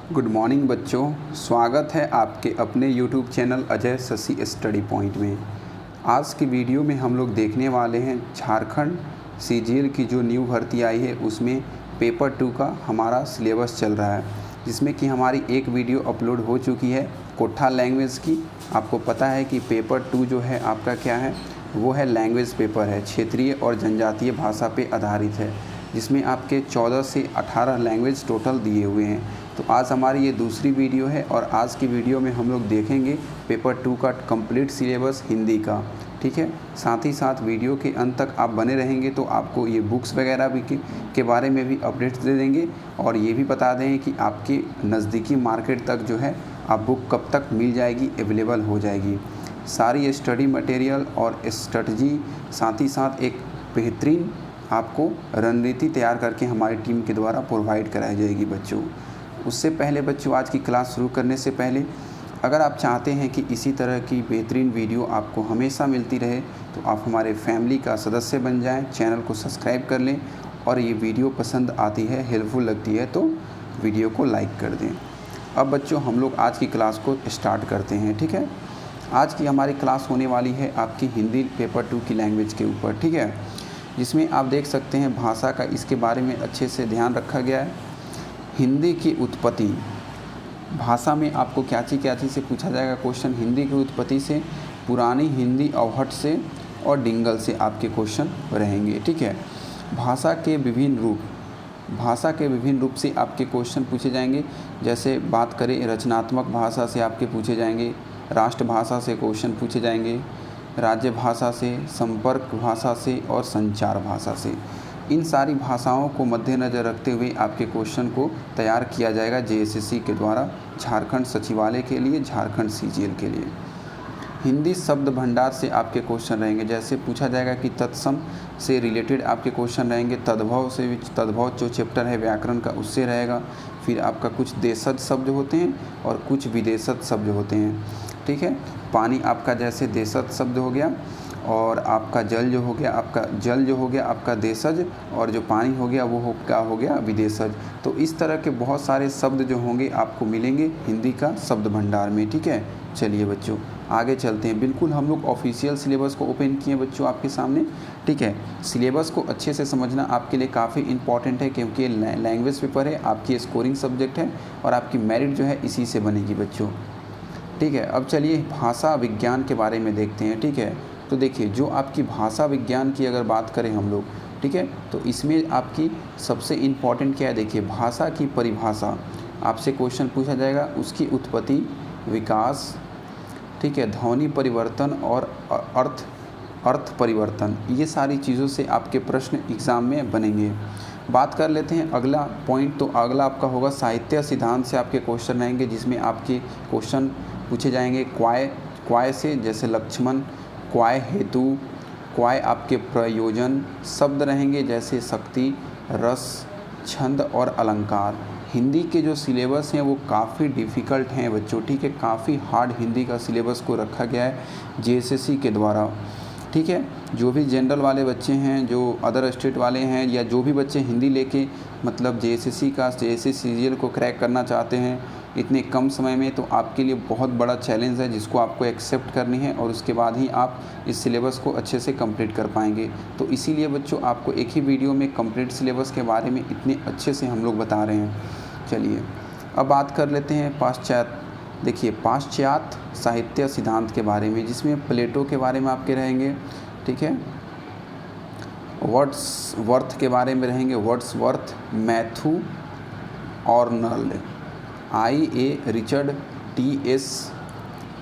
Good morning बच्चों, स्वागत है आपके अपने YouTube channel Ajay Shashi study point में। आज की वीडियो में हम लोग देखने वाले हैं झारखंड सीजीएल की जो न्यू भर्ती आई है उसमें पेपर 2 का हमारा सिलेबस चल रहा है, जिसमें कि हमारी एक वीडियो अपलोड हो चुकी है कोठा लैंग्वेज की। आपको पता है कि पेपर 2 जो है आपका क्या है, वो है लैंग्वेज पेपर है, क्षेत्रीय और जनजातीय भाषा पे आधारित है, जिसमें आपके 14 से 18 लैंग्वेज टोटल दिए हुए हैं। तो आज हमारी ये दूसरी वीडियो है और आज की वीडियो में हम लोग देखेंगे पेपर 2 का कंप्लीट सिलेबस हिंदी का, ठीक है। साथ ही साथ वीडियो के अंत तक आप बने रहेंगे तो आपको ये बुक्स वगैरह भी के बारे में भी अपडेट्स दे देंगे और ये भी बता देंगे कि आपके नज़दीकी मार्केट तक जो है आप बुक कब तक मिल जाएगी, अवेलेबल हो जाएगी। सारी स्टडी मटेरियल और स्ट्रेटजी, साथ ही साथ एक बेहतरीन आपको रणनीति तैयार करके हमारी टीम के द्वारा प्रोवाइड कराई जाएगी बच्चों। उससे पहले बच्चों, आज की क्लास शुरू करने से पहले अगर आप चाहते हैं कि इसी तरह की बेहतरीन वीडियो आपको हमेशा मिलती रहे तो आप हमारे फैमिली का सदस्य बन जाएं, चैनल को सब्सक्राइब कर लें और ये वीडियो पसंद आती है, हेल्पफुल लगती है तो वीडियो को लाइक कर दें। अब बच्चों हम लोग आज की क्लास को स्टार्ट करते हैं, ठीक है। आज की हमारी क्लास होने वाली है आपकी हिंदी पेपर 2 की लैंग्वेज के ऊपर, ठीक है, जिसमें आप देख सकते हैं भाषा का इसके बारे में अच्छे से ध्यान रखा गया है। हिंदी की उत्पत्ति, भाषा में आपको क्या चीज़ से पूछा जाएगा क्वेश्चन। हिंदी की उत्पत्ति से, पुरानी हिंदी अवहट से और डिंगल से आपके क्वेश्चन रहेंगे, ठीक है। भाषा के विभिन्न रूप से आपके क्वेश्चन पूछे जाएंगे। जैसे बात करें रचनात्मक भाषा से आपके पूछे जाएंगे, राष्ट्रभाषा से क्वेश्चन पूछे जाएंगे, राज्य भाषा से, संपर्क भाषा से और संचार भाषा से। इन सारी भाषाओं को मद्देनज़र रखते हुए आपके क्वेश्चन को तैयार किया जाएगा जेएसएससी के द्वारा, झारखंड सचिवालय के लिए, झारखंड सीजीएल के लिए। हिंदी शब्द भंडार से आपके क्वेश्चन रहेंगे। जैसे पूछा जाएगा कि तत्सम से रिलेटेड आपके क्वेश्चन रहेंगे, तद्भव जो चैप्टर है व्याकरण का उससे रहेगा। फिर आपका कुछ देशज शब्द होते हैं और कुछ विदेशज शब्द होते हैं, ठीक है। पानी आपका जैसे देशज शब्द हो गया और आपका जल जो हो गया आपका देशज, और जो पानी हो गया वो क्या हो गया विदेशज। तो इस तरह के बहुत सारे शब्द जो होंगे आपको मिलेंगे हिंदी का शब्द भंडार में, ठीक है। चलिए बच्चों आगे चलते हैं। बिल्कुल हम लोग ऑफिशियल सिलेबस को ओपन किए बच्चों आपके सामने, ठीक है। सिलेबस को अच्छे से समझना आपके लिए काफ़ी इंपॉर्टेंट है, क्योंकि लैंग्वेज पेपर है, आपकी स्कोरिंग सब्जेक्ट है और आपकी मेरिट जो है इसी से बनेगी बच्चों, ठीक है। अब चलिए भाषा विज्ञान के बारे में देखते हैं, ठीक है। तो देखिए जो आपकी भाषा विज्ञान की अगर बात करें हम लोग, ठीक है, तो इसमें आपकी सबसे इम्पॉर्टेंट क्या है, देखिए भाषा की परिभाषा आपसे क्वेश्चन पूछा जाएगा, उसकी उत्पत्ति, विकास, ठीक है, ध्वनि परिवर्तन और अर्थ परिवर्तन, ये सारी चीज़ों से आपके प्रश्न एग्ज़ाम में बनेंगे। बात कर लेते हैं अगला पॉइंट। तो अगला आपका होगा साहित्य सिद्धांत से आपके क्वेश्चन रहेंगे, जिसमें आपके क्वेश्चन पूछे जाएंगे क्वाय से, जैसे लक्ष्मण, क्वाय हेतु, क्वाय आपके प्रयोजन शब्द रहेंगे, जैसे शक्ति, रस, छंद और अलंकार। हिंदी के जो सिलेबस हैं वो काफ़ी डिफ़िकल्ट हैं बच्चों, ठीक है, काफ़ी हार्ड हिंदी का सिलेबस को रखा गया है जेएसएससी के द्वारा, ठीक है। जो भी जनरल वाले बच्चे हैं, जो अदर स्टेट वाले हैं, या जो भी बच्चे हिंदी लेके मतलब जेएसएससी सीजीएल को क्रैक करना चाहते हैं इतने कम समय में, तो आपके लिए बहुत बड़ा चैलेंज है जिसको आपको एक्सेप्ट करनी है और उसके बाद ही आप इस सिलेबस को अच्छे से कंप्लीट कर पाएंगे। तो इसीलिए बच्चों आपको एक ही वीडियो में कंप्लीट सिलेबस के बारे में इतने अच्छे से हम लोग बता रहे हैं। चलिए अब बात कर लेते हैं पाश्चात्य साहित्य सिद्धांत के बारे में, जिसमें प्लेटो के बारे में आपके रहेंगे, ठीक है, वर्ड्सवर्थ के बारे में रहेंगे, Wordsworth, Matthew Arnold, IA Richard, TS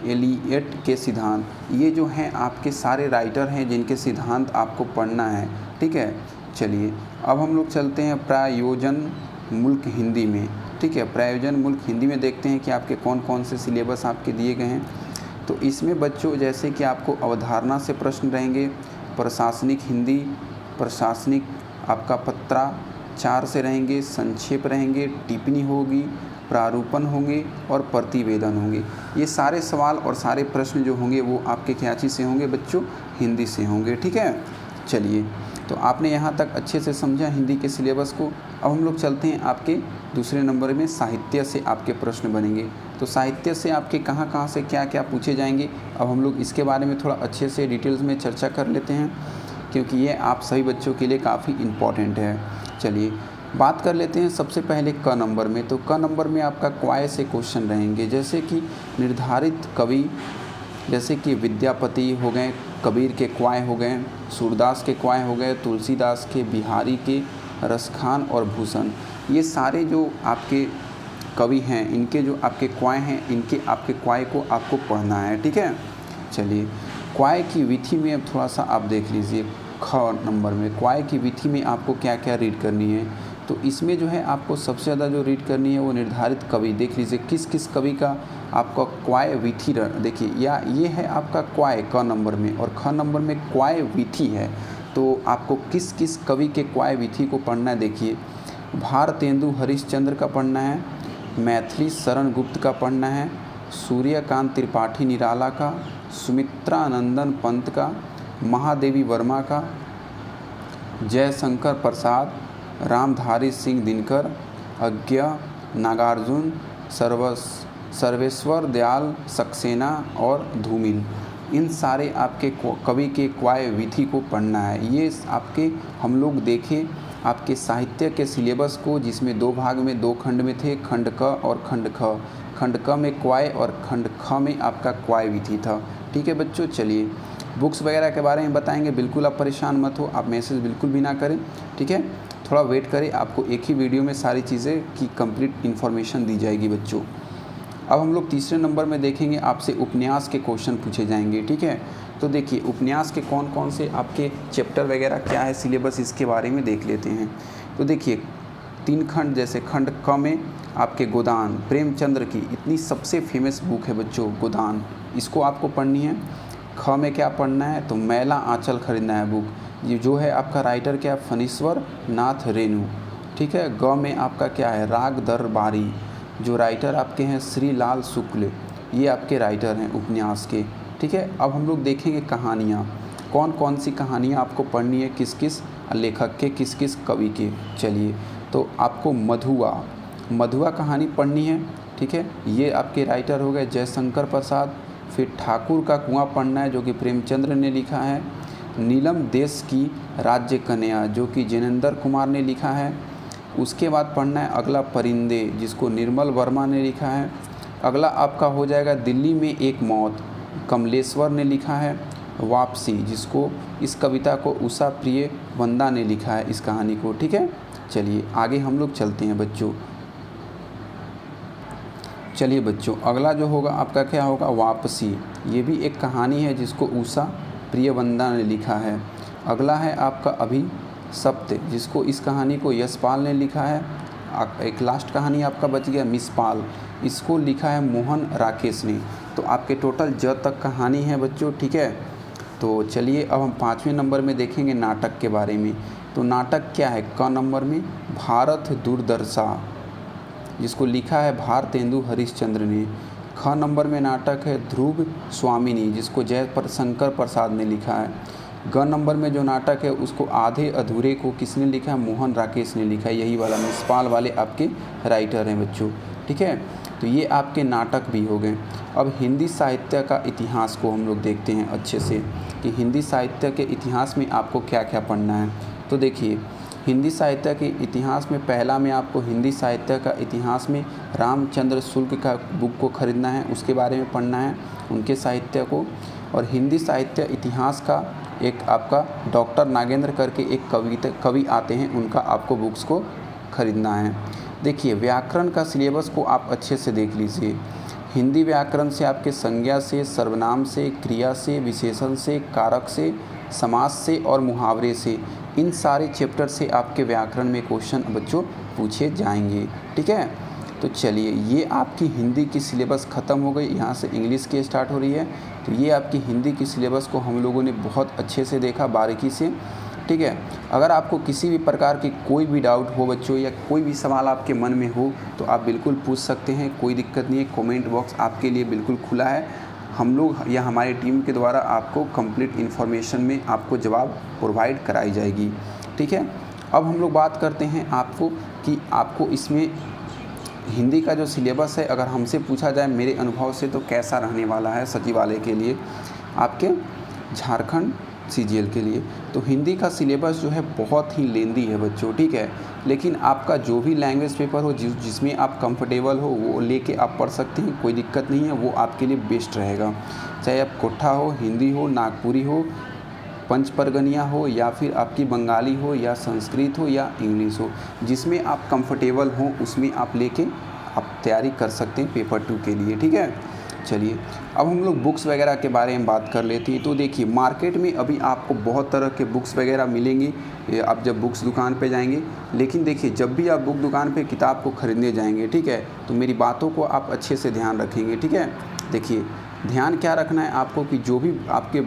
Eliot के सिद्धांत, ये जो हैं आपके सारे राइटर हैं जिनके सिद्धांत आपको पढ़ना है, ठीक है। चलिए अब हम लोग चलते हैं प्रयोजन मुल्क हिंदी में, ठीक है। प्रयोजन मुल्क हिंदी में देखते हैं कि आपके कौन कौन से सिलेबस आपके दिए गए हैं। तो इसमें बच्चों जैसे कि आपको अवधारणा से प्रश्न रहेंगे, प्रशासनिक हिंदी, प्रशासनिक आपका पत्राचार से रहेंगे, संक्षेप रहेंगे, टिप्पणी होगी, प्रारूपण होंगे और प्रतिवेदन होंगे। ये सारे सवाल और सारे प्रश्न जो होंगे वो आपके क्या चीज़ से होंगे बच्चों, हिंदी से होंगे, ठीक है। चलिए तो आपने यहाँ तक अच्छे से समझा हिंदी के सिलेबस को। अब हम लोग चलते हैं आपके दूसरे नंबर में, साहित्य से आपके प्रश्न बनेंगे। तो साहित्य से आपके कहाँ कहाँ से क्या क्या पूछे जाएंगे, अब हम लोग इसके बारे में थोड़ा अच्छे से डिटेल्स में चर्चा कर लेते हैं, क्योंकि ये आप सभी बच्चों के लिए काफ़ी इम्पॉर्टेंट है। चलिए बात कर लेते हैं सबसे पहले क नंबर में। तो क नंबर में आपका क्वाय से क्वेश्चन रहेंगे, जैसे कि निर्धारित कवि, जैसे कि विद्यापति हो गए, कबीर के क्वाय हो गए, सूरदास के क्वाय हो गए, तुलसीदास के, बिहारी के, रसखान और भूषण। ये सारे जो आपके कवि हैं, इनके जो आपके क्वाय हैं, इनके आपके क्वाय को आपको पढ़ना है, ठीक है। चलिए क्वाय की विधि में अब थोड़ा सा आप देख लीजिए। ख नंबर में क्वाय की विधि में आपको क्या क्या रीड करनी है। तो इसमें जो है आपको सबसे ज़्यादा जो रीड करनी है वो निर्धारित कवि, देख लीजिए किस किस कवि का आपका क्वाय विधि देखिए, या ये है आपका क्वाय क नंबर में, और ख नंबर में क्वाय विधि है। तो आपको किस किस कवि के क्वाय विधि को पढ़ना है। देखिए भारतेंदु हरिश्चंद्र का पढ़ना है, मैथिली शरण गुप्त का पढ़ना है, सूर्यकांत त्रिपाठी निराला का, सुमित्रानंदन पंत का, महादेवी वर्मा का, जयशंकर प्रसाद, रामधारी सिंह दिनकर, अज्ञा, नागार्जुन, सर्वेश्वर दयाल सक्सेना और धूमिल। इन सारे आपके कवि के क्वाय विधि को पढ़ना है। ये आपके हम लोग देखें आपके साहित्य के सिलेबस को, जिसमें दो भाग में, दो खंड में थे, खंड क और खंड ख। खंड क में क्वाय और खंड ख में आपका क्वाय विधि था, ठीक है बच्चों। चलिए बुक्स वगैरह के बारे में बताएंगे, बिल्कुल आप परेशान मत हो, आप मैसेज बिल्कुल भी ना करें, ठीक है। थोड़ा वेट करें, आपको एक ही वीडियो में सारी चीज़ें की कंप्लीट इन्फॉर्मेशन दी जाएगी बच्चों। अब हम लोग तीसरे नंबर में देखेंगे, आपसे उपन्यास के क्वेश्चन पूछे जाएंगे, ठीक है। तो देखिए उपन्यास के कौन कौन से आपके चैप्टर वगैरह क्या है सिलेबस, इसके बारे में देख लेते हैं। तो देखिए 3 खंड, जैसे खंड क में आपके गोदान, प्रेमचंद्र की इतनी सबसे फेमस बुक है बच्चों गोदान, इसको आपको पढ़नी है। ख में क्या पढ़ना है, तो मैला आंचल खरीदना है बुक, ये जो है आपका राइटर क्या है, फणीश्वर नाथ रेणु, ठीक है। ग में आपका क्या है, राग दरबारी, जो राइटर आपके हैं श्री लाल शुक्ल, ये आपके राइटर हैं उपन्यास के, ठीक है। अब हम लोग देखेंगे कहानियाँ, कौन कौन सी कहानियाँ आपको पढ़नी है, किस किस लेखक के, किस किस कवि के। चलिए तो आपको मधुआ कहानी पढ़नी है, ठीक है। ये आपके राइटर हो गए जयशंकर प्रसाद। फिर ठाकुर का कुआं पढ़ना है, जो कि प्रेमचंद्र ने लिखा है। नीलम देश की राज्य कन्या, जो कि जिनेंद्र कुमार ने लिखा है। उसके बाद पढ़ना है अगला परिंदे, जिसको निर्मल वर्मा ने लिखा है। अगला आपका हो जाएगा दिल्ली में एक मौत, कमलेश्वर ने लिखा है। वापसी, जिसको इस कविता को उषा प्रिय वंदा ने लिखा है इस कहानी को, ठीक है। चलिए आगे हम लोग चलते हैं बच्चों। चलिए बच्चों अगला जो होगा आपका क्या होगा, वापसी। ये भी एक कहानी है जिसको उषा प्रियवंदा ने लिखा है। अगला है आपका अभिशप्त, जिसको इस कहानी को यशपाल ने लिखा है। एक लास्ट कहानी आपका बच गया मिसपाल, इसको लिखा है मोहन राकेश ने। तो आपके टोटल तक कहानी है बच्चों, ठीक है। तो चलिए अब हम 5वें नंबर में देखेंगे नाटक के बारे में। तो नाटक क्या है, क नंबर में भारत दुर्दशा, जिसको लिखा है भारतेंदु हरिश्चंद्र ने। ख नंबर में नाटक है ध्रुव स्वामिनी, जिसको जयशंकर प्रसाद ने लिखा है। ग नंबर में जो नाटक है उसको आधे अधूरे को किसने लिखा है, मोहन राकेश ने लिखा है। यही वाला मिसपाल वाले आपके राइटर हैं बच्चों, ठीक है। तो ये आपके नाटक भी हो गए। अब हिंदी साहित्य का इतिहास को हम लोग देखते हैं अच्छे से, कि हिंदी साहित्य के इतिहास में आपको क्या क्या पढ़ना है। तो देखिए हिंदी साहित्य के इतिहास में पहला में आपको हिंदी साहित्य का इतिहास में रामचंद्र शुक्ल का बुक को ख़रीदना है, उसके बारे में पढ़ना है उनके साहित्य को। और हिंदी साहित्य इतिहास का एक आपका डॉक्टर नागेंद्र करके एक कवि आते हैं, उनका आपको बुक्स को ख़रीदना है। देखिए व्याकरण का सिलेबस को आप अच्छे से देख लीजिए। हिंदी व्याकरण से आपके संज्ञा से, सर्वनाम से, क्रिया से, विशेषण से, कारक से, समास से और मुहावरे से, इन सारे चैप्टर से आपके व्याकरण में क्वेश्चन बच्चों पूछे जाएंगे, ठीक है। तो चलिए ये आपकी हिंदी की सिलेबस ख़त्म हो गई, यहाँ से इंग्लिश की स्टार्ट हो रही है। तो ये आपकी हिंदी की सिलेबस को हम लोगों ने बहुत अच्छे से देखा, बारीकी से, ठीक है। अगर आपको किसी भी प्रकार की कोई भी डाउट हो बच्चों, या कोई भी सवाल आपके मन में हो, तो आप बिल्कुल पूछ सकते हैं, कोई दिक्कत नहीं है। कमेंट बॉक्स आपके लिए बिल्कुल खुला है, हम लोग या हमारी टीम के द्वारा आपको कंप्लीट इन्फॉर्मेशन में आपको जवाब प्रोवाइड कराई जाएगी। ठीक है, अब हम लोग बात करते हैं आपको कि आपको इसमें हिंदी का जो सिलेबस है, अगर हमसे पूछा जाए मेरे अनुभव से तो कैसा रहने वाला है सचिवालय के लिए, आपके झारखंड सीजीएल के लिए। तो हिंदी का सिलेबस जो है बहुत ही लेंदी है बच्चों, ठीक है, लेकिन आपका जो भी लैंग्वेज पेपर हो जिसमें आप कंफर्टेबल हो वो लेके आप पढ़ सकते हैं, कोई दिक्कत नहीं है, वो आपके लिए बेस्ट रहेगा। चाहे आप कोठा हो, हिंदी हो, नागपुरी हो, पंच परगनिया हो, या फिर आपकी बंगाली हो, या संस्कृत हो, या इंग्लिश हो, जिसमें आप कंफर्टेबल हो उसमें आप लेके आप तैयारी कर सकते हैं पेपर 2 के लिए। ठीक है, चलिए अब हम लोग बुक्स वगैरह के बारे में बात कर लेते हैं। तो देखिए मार्केट में अभी आपको बहुत तरह के बुक्स वगैरह मिलेंगी आप जब बुक्स दुकान पे जाएंगे। लेकिन देखिए जब भी आप बुक दुकान पे किताब को ख़रीदने जाएंगे, ठीक है, तो मेरी बातों को आप अच्छे से ध्यान रखेंगे। ठीक है, देखिए ध्यान क्या रखना है आपको कि जो भी आपके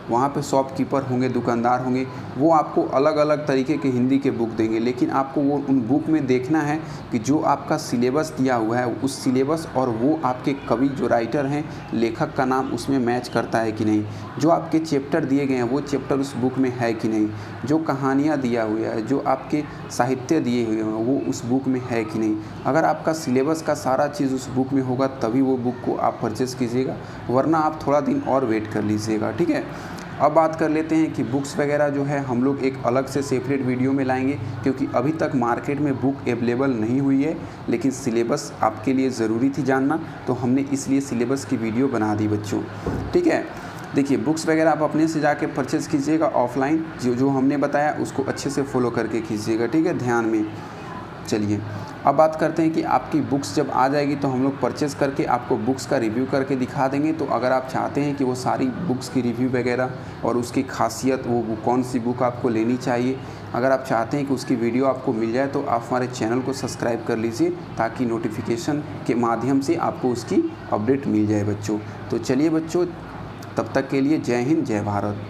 वहाँ पे शॉपकीपर होंगे, दुकानदार होंगे, वो आपको अलग अलग तरीके के हिंदी के बुक देंगे, लेकिन आपको वो उन बुक में देखना है कि जो आपका सिलेबस दिया हुआ है उस सिलेबस और वो आपके कवि जो राइटर हैं, लेखक का नाम उसमें मैच करता है कि नहीं, जो आपके चैप्टर दिए गए हैं वो चैप्टर उस बुक में है कि नहीं, जो कहानियाँ दिया हुआ है, जो आपके साहित्य दिए हुए हैं वो उस बुक में है कि नहीं। अगर आपका सिलेबस का सारा चीज़ उस बुक में होगा तभी वो बुक को आप परचेज़ कीजिएगा, वरना आप थोड़ा दिन और वेट कर लीजिएगा। ठीक है, अब बात कर लेते हैं कि बुक्स वगैरह जो है हम लोग एक अलग से सेपरेट वीडियो में लाएंगे, क्योंकि अभी तक मार्केट में बुक अवेलेबल नहीं हुई है, लेकिन सिलेबस आपके लिए ज़रूरी थी जानना, तो हमने इसलिए सिलेबस की वीडियो बना दी बच्चों। ठीक है, देखिए बुक्स वगैरह आप अपने से जाके परचेज़ कीजिएगा ऑफलाइन, जो हमने बताया उसको अच्छे से फॉलो करके कीजिएगा। ठीक है, ध्यान में। चलिए अब बात करते हैं कि आपकी बुक्स जब आ जाएगी तो हम लोग परचेज़ करके आपको बुक्स का रिव्यू करके दिखा देंगे। तो अगर आप चाहते हैं कि वो सारी बुक्स की रिव्यू वगैरह और उसकी खासियत, वो कौन सी बुक आपको लेनी चाहिए, अगर आप चाहते हैं कि उसकी वीडियो आपको मिल जाए तो आप हमारे चैनल को सब्सक्राइब कर लीजिए, ताकि नोटिफिकेशन के माध्यम से आपको उसकी अपडेट मिल जाए बच्चों। तो चलिए बच्चों, तब तक के लिए जय हिंद, जय भारत।